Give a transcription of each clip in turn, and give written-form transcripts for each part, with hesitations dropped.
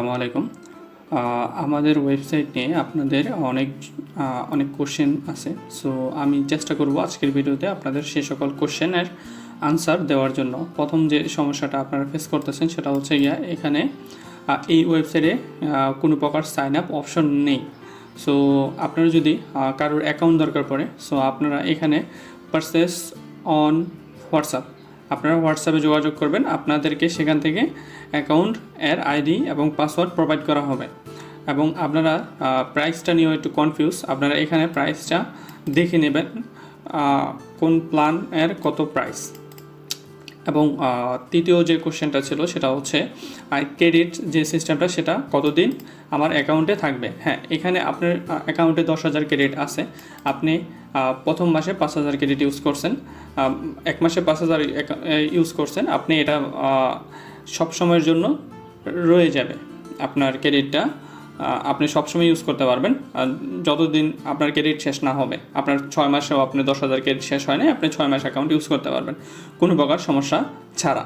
আসসালামু আলাইকুম। আমাদের ওয়েবসাইট নিয়ে আপনাদের অনেক কোশ্চেন আছে। সো আমি চেষ্টা করব আজকের ভিডিওতে আপনাদের সে সকল কোশ্চেনের আনসার দেওয়ার জন্য। প্রথম যে সমস্যাটা আপনারা ফেস করতেছেন সেটা হচ্ছে এখানে এই ওয়েবসাইটে কোনো প্রকার সাইন আপ অপশন নেই। সো আপনারা যদি কারোর অ্যাকাউন্ট দরকার পড়ে, সো আপনারা এখানে পারচেস অন হোয়াটসঅ্যাপ, আপনারা হোয়াটসঅ্যাপে যোগাযোগ করবেন, আপনাদেরকে সেখান থেকে অ্যাকাউন্ট এর আইডি এবং পাসওয়ার্ড প্রোভাইড করা হবে। এবং আপনারা প্রাইসটা নিয়েও একটু কনফিউজ, আপনারা এখানে প্রাইসটা দেখে নেবেন কোন প্ল্যান এর কত প্রাইস। এবং তৃতীয় যে কোশ্চেনটা ছিল সেটা হচ্ছে ক্রেডিট যে সিস্টেমটা সেটা কতদিন আমার অ্যাকাউন্টে থাকবে। হ্যাঁ, এখানে আপনার অ্যাকাউন্টে 10,000 ক্রেডিট আছে, আপনি প্রথম মাসে 5,000 ক্রেডিট ইউজ করছেন, এক মাসে 5,000 ইউজ করছেন, আপনি এটা সব সময়ের জন্য রয়ে যাবে। আপনার ক্রেডিটটা আপনি সবসময় ইউজ করতে পারবেন যতদিন আপনার ক্রেডিট শেষ না হবে। আপনার 6 মাসেও আপনি 10,000 ক্রেডিট শেষ হয় না, আপনি 6 মাস অ্যাকাউন্ট ইউজ করতে পারবেন কোনো প্রকার সমস্যা ছাড়া।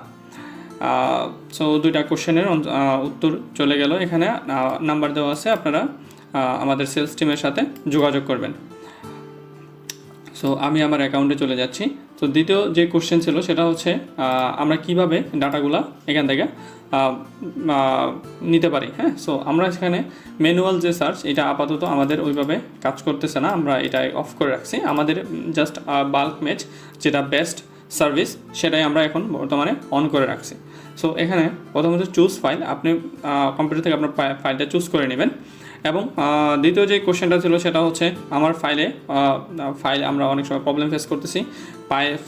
সো দুইটা কোশ্চেনের উত্তর চলে গেল। এখানে নাম্বার দেওয়া আছে, আপনারা আমাদের সেলস টিমের সাথে যোগাযোগ করবেন। সো আমি আমার অ্যাকাউন্টে চলে যাচ্ছি। তো দ্বিতীয় যে কোশ্চেন ছিল সেটা হচ্ছে আমরা কিভাবে ডাটাগুলো এখান থেকে নিতে পারি। হ্যাঁ, সো আমরা এখানে ম্যানুয়াল যে সার্চ, এটা আপাতত আমাদের ওইভাবে কাজ করতেছে না, আমরা এটা অফ করে রাখছি। আমাদের জাস্ট বাল্ক ম্যাচ যেটা বেস্ট সার্ভিস সেটাই আমরা এখন বর্তমানে অন করে রাখছি। সো এখানে প্রথমত চুজ ফাইল, আপনি কম্পিউটার থেকে আপনার ফাইলটা চুজ করে নেবেন। এবং দ্বিতীয় যে কোশ্চেনটা ছিল সেটা হচ্ছে আমার ফাইল আমরা অনেক সময় প্রবলেম ফেস করতেছি,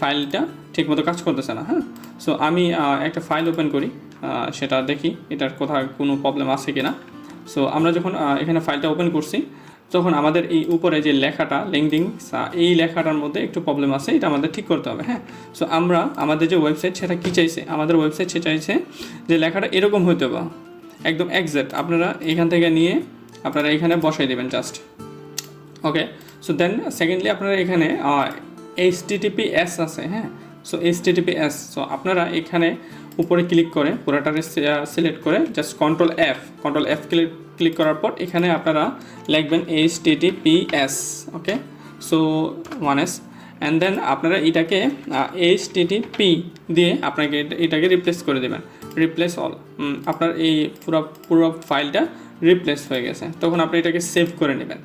ফাইলটা ঠিকমতো কাজ করতেছে না। হ্যাঁ, সো আমি একটা ফাইল ওপেন করি, সেটা দেখি এটার কোথাও কোনো প্রবলেম আছে কি না। সো আমরা যখন এখানে ফাইলটা ওপেন করছি তখন আমাদের এই উপরে যে লেখাটা লিঙ্কডিন, এই লেখাটার মধ্যে একটু প্রবলেম আছে, এটা আমাদের ঠিক করতে হবে। হ্যাঁ, সো আমাদের যে ওয়েবসাইট সেটা কী চাইছে, আমাদের ওয়েবসাইট সে চাইছে যে লেখাটা এরকম হইতে হবে, একদম এক্স্যাক্ট আপনারা এখান থেকে নিয়ে আপনারা এখানে বসাই দেবেন জাস্ট। ওকে, সো দেন সেকেন্ডলি আপনারা এখানে HTTPS আছে। হ্যাঁ, সো HTTPS, সো আপনারা এখানে উপরে ক্লিক করে পুরোটারে সিলেক্ট করে জাস্ট কন্ট্রোল F ক্লিক করার পর এখানে আপনারা লিখবেন HTTPS। Okay, so 1S, and then আপনারা এটাকে HTTP দিয়ে আপনাকে এটাকে রিপ্লেস করে দেবেন, রিপ্লেস অল। আপনার এই পুরো ফাইলটা রিপ্লেস হয়ে গেছে, তখন আপনি এটাকে সেভ করে নেবেন।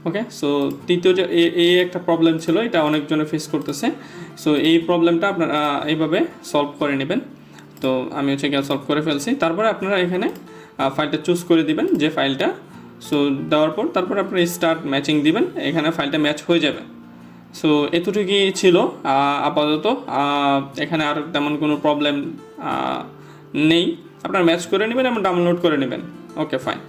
ওকে, সো তৃতীয় যে এই একটা প্রবলেম ছিল, এটা অনেকজনে ফেস করতেছে। সো এই প্রবলেমটা আপনারা এইভাবে সলভ করে নেবেন। তো আমি সলভ করে ফেলছি। তারপরে আপনারা এখানে ফাইলটা চুজ করে দিবেন যে ফাইলটা, সো দেওয়ার পর তারপর আপনারা স্টার্ট ম্যাচিং দিবেন, এখানে ফাইলটা ম্যাচ হয়ে যাবে। সো এতটুকুই ছিল আপাতত। এখানে আর তেমন কোনো প্রবলেম নেই, আপনারা ম্যাচ করে নেবেন এবং ডাউনলোড করে নেবেন। ওকে, ফাইন।